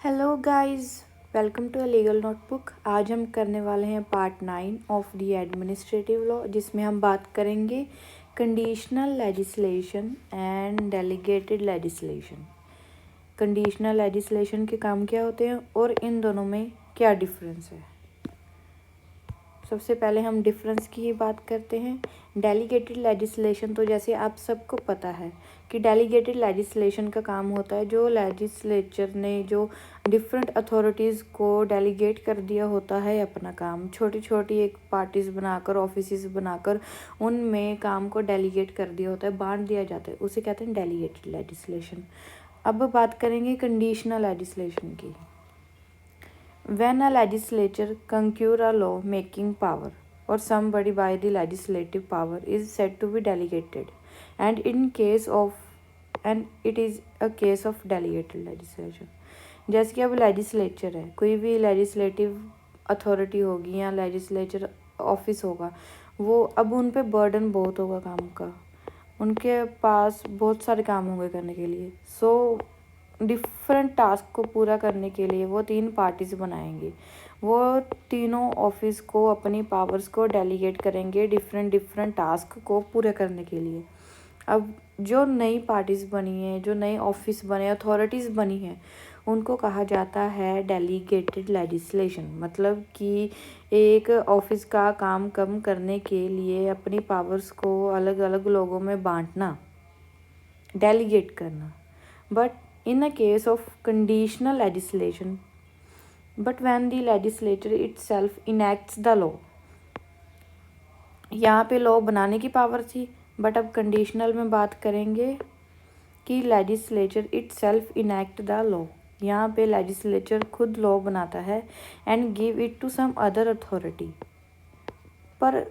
Hello guys, welcome to a legal notebook. आज हम करने वाले हैं part 9 of the administrative law, जिसमें हम बात करेंगे conditional legislation and delegated legislation. Conditional legislation के काम क्या होते हैं और इन दोनों में क्या डिफरेंस है। सबसे पहले हम डिफरेंस की ही बात करते हैं। डेलीगेटेड लेजिस्लेशन, तो जैसे आप सबको पता है कि डेलीगेटेड लेजिस्लेशन का काम होता है जो लेजिस्लेचर ने जो डिफरेंट अथॉरिटीज़ को डेलीगेट कर दिया होता है अपना काम, छोटी छोटी एक पार्टीज बनाकर, ऑफिसेस बनाकर उनमें काम को डेलीगेट कर दिया होता है, बांट दिया जाता है, उसे कहते हैं डेलीगेटेड लेजिस्लेशन। अब बात करेंगे कंडीशनल लेजिस्लेशन की। When a legislature concur a law making power or somebody by the legislative power is said to be delegated, and it is a case of delegated legislation। जैसे कि अब legislature है, कोई भी लेजिस्लेटिव अथॉरिटी होगी या legislature office होगा, वो अब उन पे बर्डन बहुत होगा काम का, उनके पास बहुत सारे काम होंगे करने के लिए। डिफरेंट टास्क को पूरा करने के लिए वो 3 पार्टीज बनाएंगे। वो तीनों ऑफिस को अपनी पावर्स को डेलीगेट करेंगे डिफरेंट टास्क को पूरे करने के लिए। अब जो नई पार्टीज बनी है, जो नए ऑफिस बने, अथॉरिटीज़ बनी हैं, उनको कहा जाता है डेलीगेटेड लेजिस्लेशन। मतलब कि एक ऑफिस का काम कम करने के लिए अपनी पावर्स को अलग अलग लोगों में बांटना, डेलीगेट करना। But in a case of conditional legislation, but when the legislature itself enacts the law, यहाँ पे लॉ बनाने की पावर थी, बट अब कंडीशनल में बात करेंगे कि legislature itself enact the law. यहाँ पे लेजिस्लेचर खुद लॉ बनाता है and give it to some other authority, पर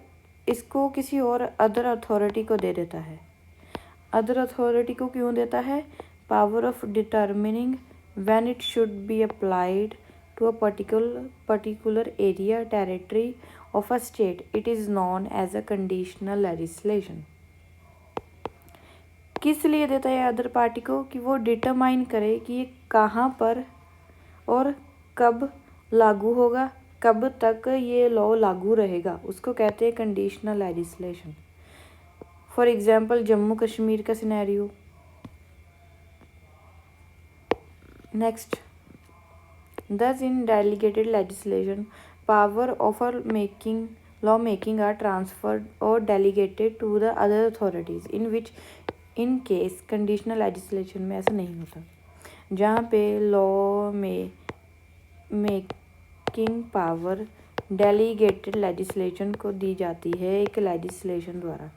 इसको किसी और अदर अथॉरिटी को दे देता है। अदर अथॉरिटी को क्यों देता है? Power of determining when it should be applied to a particular area, territory of a state. It is known as a conditional legislation। किस लिए देता है अदर पार्टी को? कि वो डिटरमाइन करे कि ये कहाँ पर और कब लागू होगा, कब तक ये लॉ लागू रहेगा, उसको कहते हैं conditional legislation. For example Jammu Kashmir का scenario. Next, thus in delegated legislation, power of law making are transferred or delegated to the other authorities, in case conditional legislation में ऐसा नहीं होता, जहाँ पे लॉ में मेकिंग पावर डेलीगेटेड लेजिस्लेशन को दी जाती है एक लेजिस्लेशन द्वारा।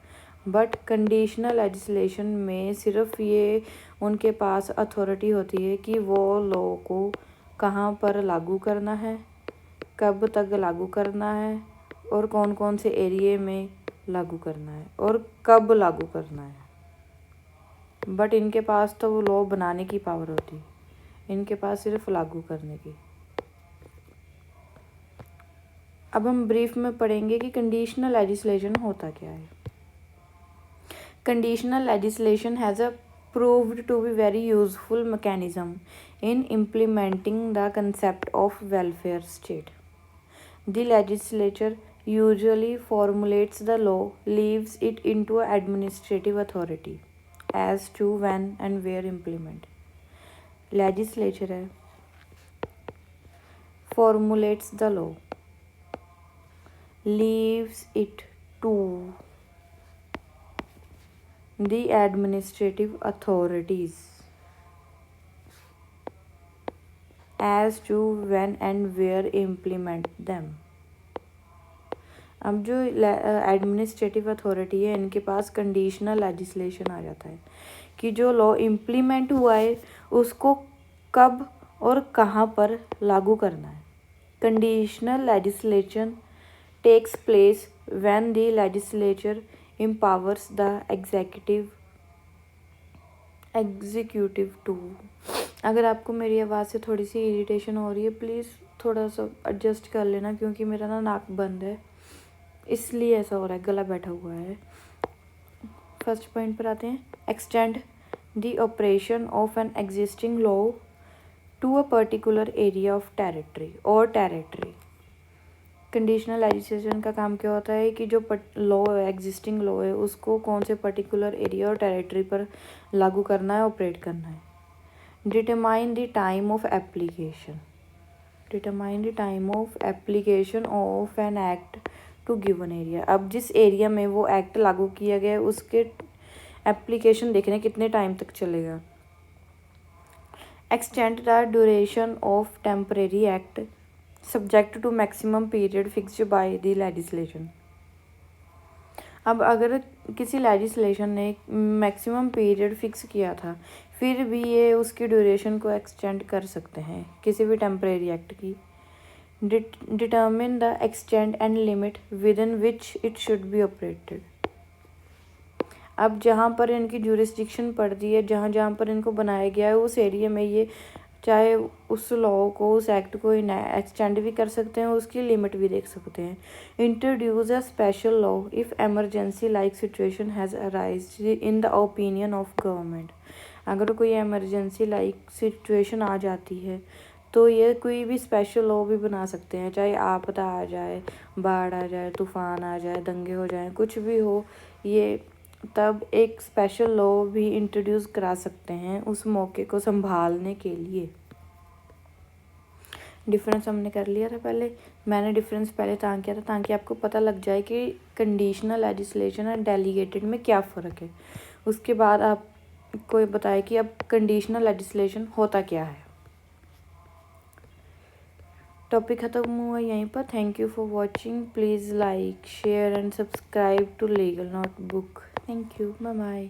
बट कंडीशनल लेजिस्लेशन में सिर्फ ये उनके पास अथॉरिटी होती है कि वो लॉ को कहाँ पर लागू करना है, कब तक लागू करना है, और कौन कौन से एरिए में लागू करना है और कब लागू करना है। बट इनके पास तो वो लॉ बनाने की पावर होती है, इनके पास सिर्फ लागू करने की। अब हम ब्रीफ में पढ़ेंगे कि कंडीशनल लेजिस्लेशन होता क्या है। Conditional legislation has proved to be very useful mechanism in implementing the concept of welfare state. The legislature usually formulates the law, leaves it into administrative authority as to when and where implement. Legislature है, formulates the law, leaves it to the administrative authorities as to when and where implement them। अब जो administrative authority है, इनके पास conditional legislation आ जाता है कि जो law implement हुआ है उसको कब और कहाँ पर लागू करना है। Conditional legislation takes place when the legislature empowers the executive to. अगर आपको मेरी आवाज़ से थोड़ी सी इरिटेशन हो रही है, प्लीज़ थोड़ा सा एडजस्ट कर लेना, क्योंकि मेरा नाक बंद है, इसलिए ऐसा हो रहा है, गला बैठा हुआ है। फर्स्ट पॉइंट पर आते हैं। Extend the operation of an existing law to a particular area of territory और टेरिटरी। कंडीशनल लेजिस्लेशन का काम क्या होता है कि जो लॉ है, एग्जिस्टिंग लॉ है, उसको कौन से पर्टिकुलर एरिया और टेरिटरी पर लागू करना है, ऑपरेट करना है। Determine the time of application, determine the time of application of an act to given area. अब जिस एरिया में वो एक्ट लागू किया गया है उसके एप्लीकेशन देखने कितने टाइम तक चलेगा। Extend the duration of temporary act subject to maximum period fixed by the legislation. अब अगर किसी लेजिस्लेशन ने मैक्सिमम पीरियड फिक्स किया था, फिर भी ये उसकी ड्यूरेशन को एक्सटेंड कर सकते हैं किसी भी टेम्परेरी एक्ट की। Determine the extend and limit with in which it should be operated. अब जहाँ पर इनकी जुरिस्डिक्शन पड़ती है, जहाँ जहाँ पर इनको बनाया गया है, उस एरिया में ये चाहे उस लॉ को, उस एक्ट को एक्सटेंड भी कर सकते हैं, उसकी लिमिट भी देख सकते हैं। Introduce a special law if emergency like situation has arised in the opinion of government. अगर कोई एमरजेंसी लाइक सिचुएशन आ जाती है तो ये कोई भी स्पेशल लॉ भी बना सकते हैं, चाहे आपदा आ जाए, बाढ़ आ जाए, तूफान आ जाए, दंगे हो जाए, कुछ भी हो, ये तब एक स्पेशल लॉ भी इंट्रोड्यूस करा सकते हैं उस मौके को संभालने के लिए। डिफरेंस हमने कर लिया था पहले, मैंने डिफरेंस पहले किया था ताकि आपको पता लग जाए कि कंडीशनल लेजिस्लेशन और डेलीगेटेड में क्या फ़र्क है। उसके बाद आपको बताया कि अब कंडीशनल लेजिस्लेशन होता क्या है। टॉपिक ख़त्म हुआ यहीं पर। Thank you for watching. Please like, share and subscribe to legal notebook. Thank you, bye bye.